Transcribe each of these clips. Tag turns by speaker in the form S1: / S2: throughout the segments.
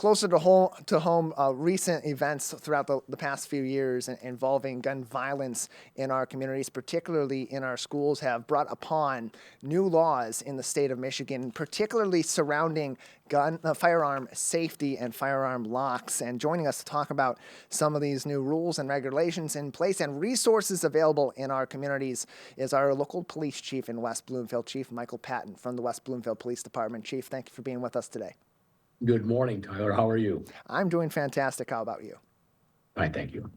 S1: closer to home, recent events throughout the past few years involving gun violence in our communities, particularly in our schools, have brought upon new laws in the state of Michigan, particularly surrounding firearm safety and firearm locks. And joining us to talk about some of these new rules and regulations in place and resources available in our communities is our local police chief in West Bloomfield, Chief Michael Patton from the West Bloomfield Police Department. Chief, thank you for being with us today.
S2: Good morning, Tyler. How are you?
S1: I'm doing fantastic. How about you?
S2: Fine, thank you.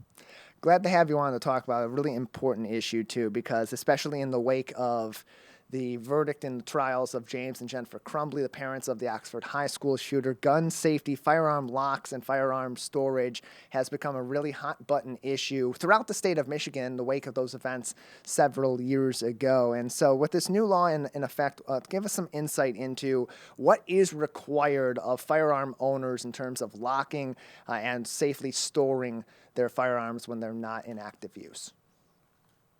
S1: Glad to have you on to talk about a really important issue, too, because especially in the wake of the verdict in the trials of James and Jennifer Crumbly, the parents of the Oxford High School shooter, gun safety, firearm locks, and firearm storage has become a really hot button issue throughout the state of Michigan in the wake of those events several years ago. And so with this new law in effect, give us some insight into what is required of firearm owners in terms of locking and safely storing their firearms when they're not in active use.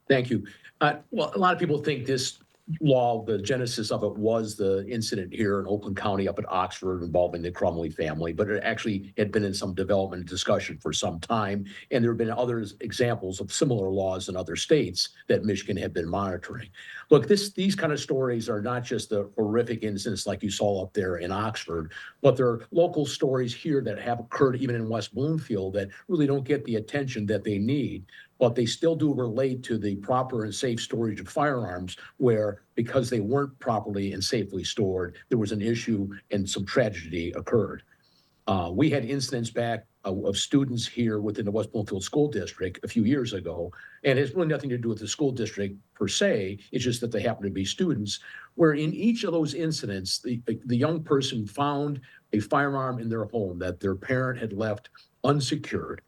S2: Thank you. Well, a lot of people think this law, the genesis of it was the incident here in Oakland County up at Oxford involving the Crumley family, but it actually had been in some development and discussion for some time. And there have been other examples of similar laws in other states that Michigan had been monitoring. Look, these kind of stories are not just the horrific incidents like you saw up there in Oxford, but there are local stories here that have occurred even in West Bloomfield that really don't get the attention that they need. But they still do relate to the proper and safe storage of firearms, where because they weren't properly and safely stored, there was an issue and some tragedy occurred. We had incidents back of students here within the West Bloomfield School District a few years ago, and it's really nothing to do with the school district per se. It's just that they happen to be students, where in each of those incidents, the young person found a firearm in their home that their parent had left unsecured,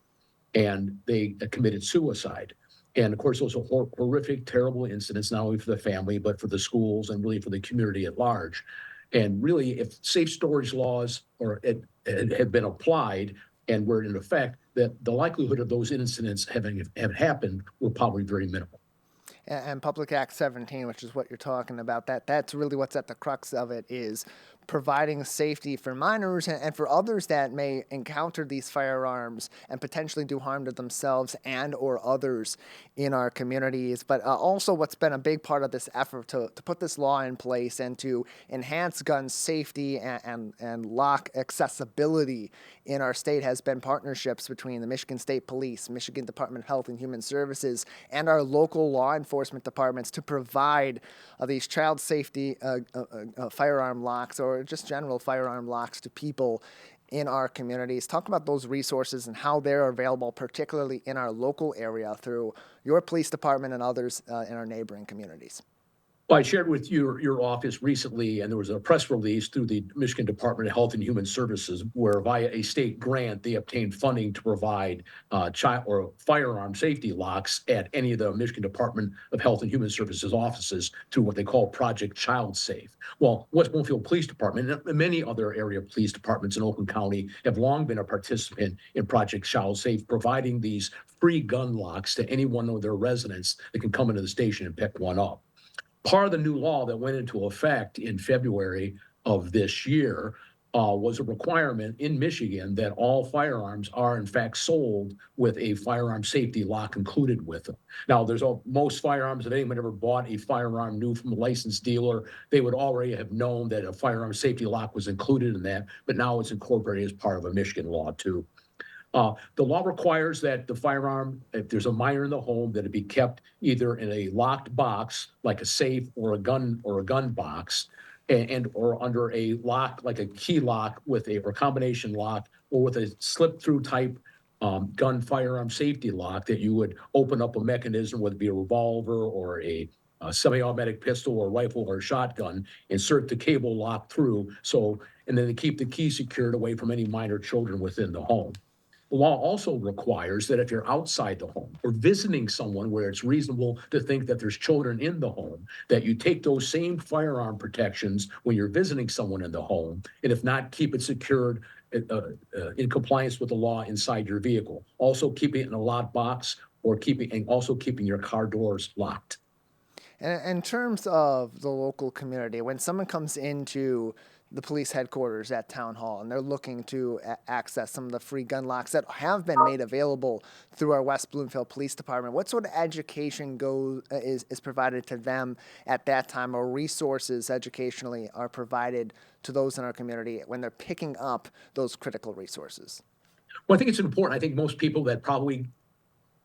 S2: and they committed suicide. And of course, those are horrific, terrible incidents, not only for the family, but for the schools and really for the community at large. And really, if safe storage laws had been applied and were in effect, that the likelihood of those incidents have happened were probably very minimal.
S1: And Public Act 17, which is what you're talking about, that's really what's at the crux of it, is providing safety for minors and for others that may encounter these firearms and potentially do harm to themselves and or others in our communities. But also what's been a big part of this effort to put this law in place and to enhance gun safety and lock accessibility in our state has been partnerships between the Michigan State Police, Michigan Department of Health and Human Services, and our local law enforcement departments to provide these child safety firearm locks or just general firearm locks to people in our communities. Talk about those resources and how they're available, particularly in our local area through your police department and others in our neighboring communities.
S2: Well, I shared with your office recently, and there was a press release through the Michigan Department of Health and Human Services, where via a state grant, they obtained funding to provide child or firearm safety locks at any of the Michigan Department of Health and Human Services offices through what they call Project Child Safe. Well, West Bloomfield Police Department and many other area police departments in Oakland County have long been a participant in Project Child Safe, providing these free gun locks to any one of their residents that can come into the station and pick one up. Part of the new law that went into effect in February of this year was a requirement in Michigan that all firearms are in fact sold with a firearm safety lock included with them. Now, most firearms, if anyone ever bought a firearm new from a licensed dealer, they would already have known that a firearm safety lock was included in that, but now it's incorporated as part of a Michigan law too. The law requires that the firearm, if there's a minor in the home, that it be kept either in a locked box, like a safe or a gun box, and or under a lock, like a key lock or combination lock, or with a slip-through type gun firearm safety lock that you would open up a mechanism, whether it be a revolver or a semi-automatic pistol or rifle or shotgun, insert the cable lock through, and then to keep the key secured away from any minor children within the home. The law also requires that if you're outside the home or visiting someone where it's reasonable to think that there's children in the home, that you take those same firearm protections when you're visiting someone in the home, and if not, keep it secured in compliance with the law inside your vehicle. Also keeping it in a locked box or keeping your car doors locked.
S1: And in terms of the local community, when someone comes into the police headquarters at Town Hall, and they're looking to access some of the free gun locks that have been made available through our West Bloomfield Police Department. What sort of education is provided to them at that time, or resources educationally are provided to those in our community when they're picking up those critical resources?
S2: Well, I think it's important. I think most people that probably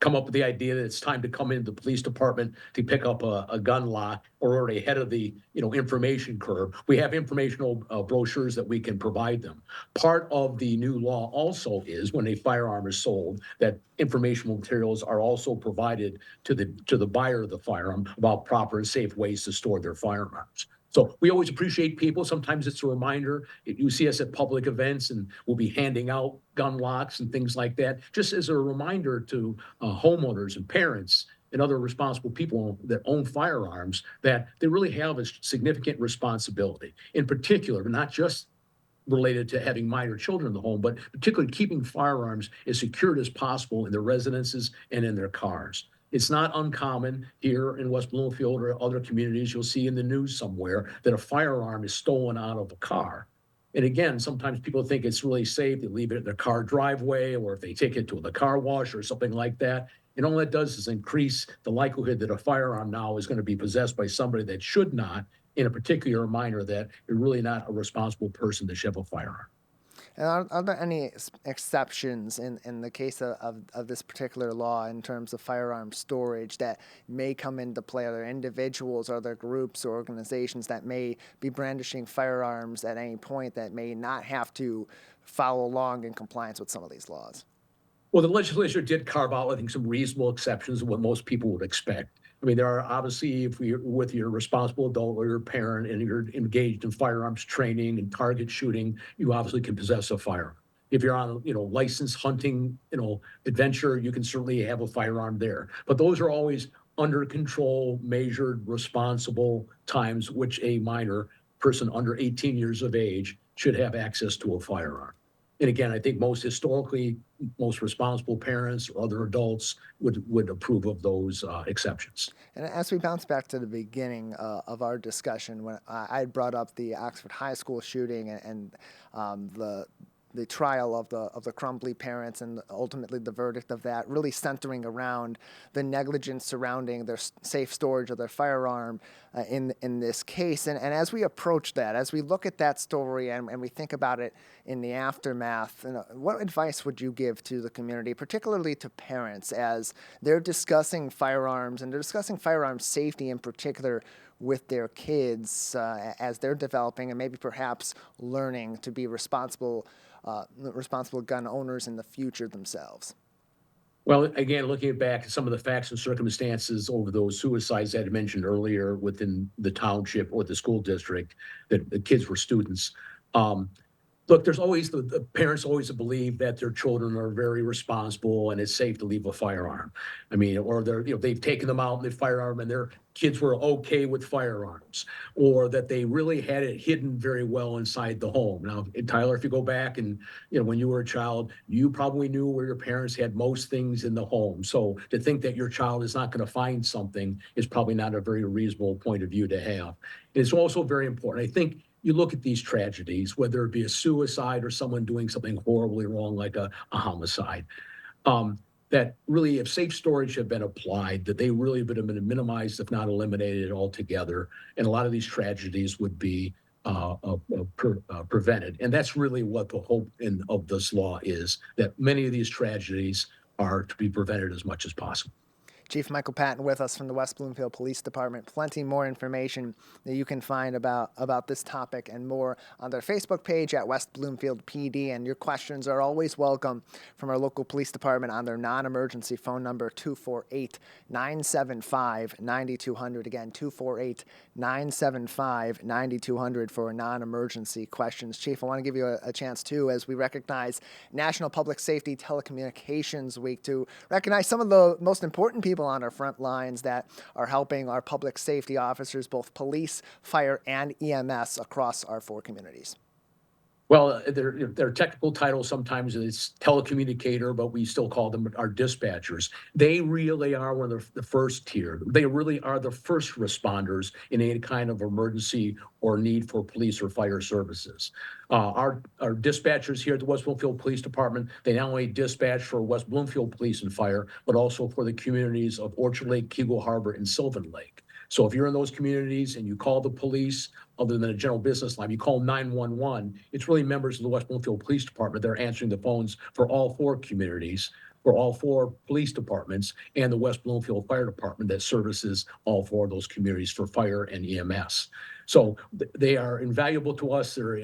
S2: come up with the idea that it's time to come into the police department to pick up a gun lock or already ahead of the information curve. We have informational brochures that we can provide them. Part of the new law also is when a firearm is sold, that informational materials are also provided to the buyer of the firearm about proper and safe ways to store their firearms. So we always appreciate people. Sometimes it's a reminder. You see us at public events and we'll be handing out gun locks and things like that, just as a reminder to homeowners and parents and other responsible people that own firearms that they really have a significant responsibility, in particular, not just related to having minor children in the home, but particularly keeping firearms as secured as possible in their residences and in their cars. It's not uncommon here in West Bloomfield or other communities. You'll see in the news somewhere that a firearm is stolen out of a car. And again, sometimes people think it's really safe. They leave it in their car driveway, or if they take it to the car wash or something like that. And all that does is increase the likelihood that a firearm now is going to be possessed by somebody that should not, in a particular minor, that you're really not a responsible person to have a firearm.
S1: And are there any exceptions in the case of this particular law in terms of firearm storage that may come into play? Are there individuals, are there groups or organizations that may be brandishing firearms at any point that may not have to follow along in compliance with some of these laws?
S2: Well, the legislature did carve out, I think, some reasonable exceptions of what most people would expect. I mean, there are obviously, if you're with your responsible adult or your parent and you're engaged in firearms training and target shooting, you obviously can possess a firearm. If you're on, licensed hunting, adventure, you can certainly have a firearm there. But those are always under control, measured, responsible times which a minor person under 18 years of age should have access to a firearm. And again, I think most responsible parents or other adults would approve of those exceptions.
S1: And as we bounce back to the beginning of our discussion, when I brought up the Oxford High School shooting and the trial of the Crumbly parents and ultimately the verdict of that, really centering around the negligence surrounding their safe storage of their firearm in this case. And as we approach that, as we look at that story and we think about it in the aftermath, what advice would you give to the community, particularly to parents, as they're discussing firearms and they're discussing firearms safety in particular with their kids as they're developing and maybe perhaps learning to be responsible gun owners in the future themselves?
S2: Well, again, looking back at some of the facts and circumstances over those suicides that I mentioned earlier within the township or the school district, that the kids were students. Look, there's always the parents always believe that their children are very responsible and it's safe to leave a firearm. I mean, or they've taken them out and they firearm and their kids were okay with firearms, or that they really had it hidden very well inside the home. Now, Tyler, if you go back and when you were a child, you probably knew where your parents had most things in the home. So to think that your child is not going to find something is probably not a very reasonable point of view to have. It's also very important. I think you look at these tragedies, whether it be a suicide or someone doing something horribly wrong, like a homicide, that really, if safe storage had been applied, that they really would have been minimized, if not eliminated altogether. And a lot of these tragedies would be prevented. And that's really what the hope of this law is, that many of these tragedies are to be prevented as much as possible.
S1: Chief Michael Patton with us from the West Bloomfield Police Department. Plenty more information that you can find about this topic and more on their Facebook page at West Bloomfield PD. And your questions are always welcome from our local police department on their non-emergency phone number, 248-975-9200. Again, 248-975-9200 for non-emergency questions. Chief, I want to give you a chance, too, as we recognize National Public Safety Telecommunications Week, to recognize some of the most important people on our front lines that are helping our public safety officers, both police, fire, and EMS across our 4 communities.
S2: Well, their technical title sometimes is telecommunicator, but we still call them our dispatchers. They really are one of the first tier. They really are the first responders in any kind of emergency or need for police or fire services. Our dispatchers here at the West Bloomfield Police Department, they not only dispatch for West Bloomfield Police and Fire, but also for the communities of Orchard Lake, Kegel Harbor, and Sylvan Lake. So if you're in those communities and you call the police, other than a general business line, you call 911, it's really members of the West Bloomfield Police Department. They're answering the phones for all four communities, for all four police departments, and the West Bloomfield Fire Department that services all four of those communities for fire and EMS. So they are invaluable to us. They're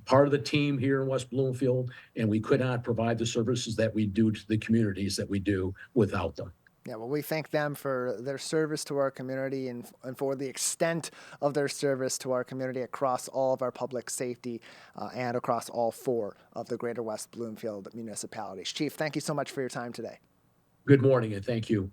S2: part of the team here in West Bloomfield, and we could not provide the services that we do to the communities that we do without them.
S1: Yeah, well, we thank them for their service to our community and for the extent of their service to our community across all of our public safety and across all four of the greater West Bloomfield municipalities. Chief, thank you so much for your time today.
S2: Good morning, and thank you.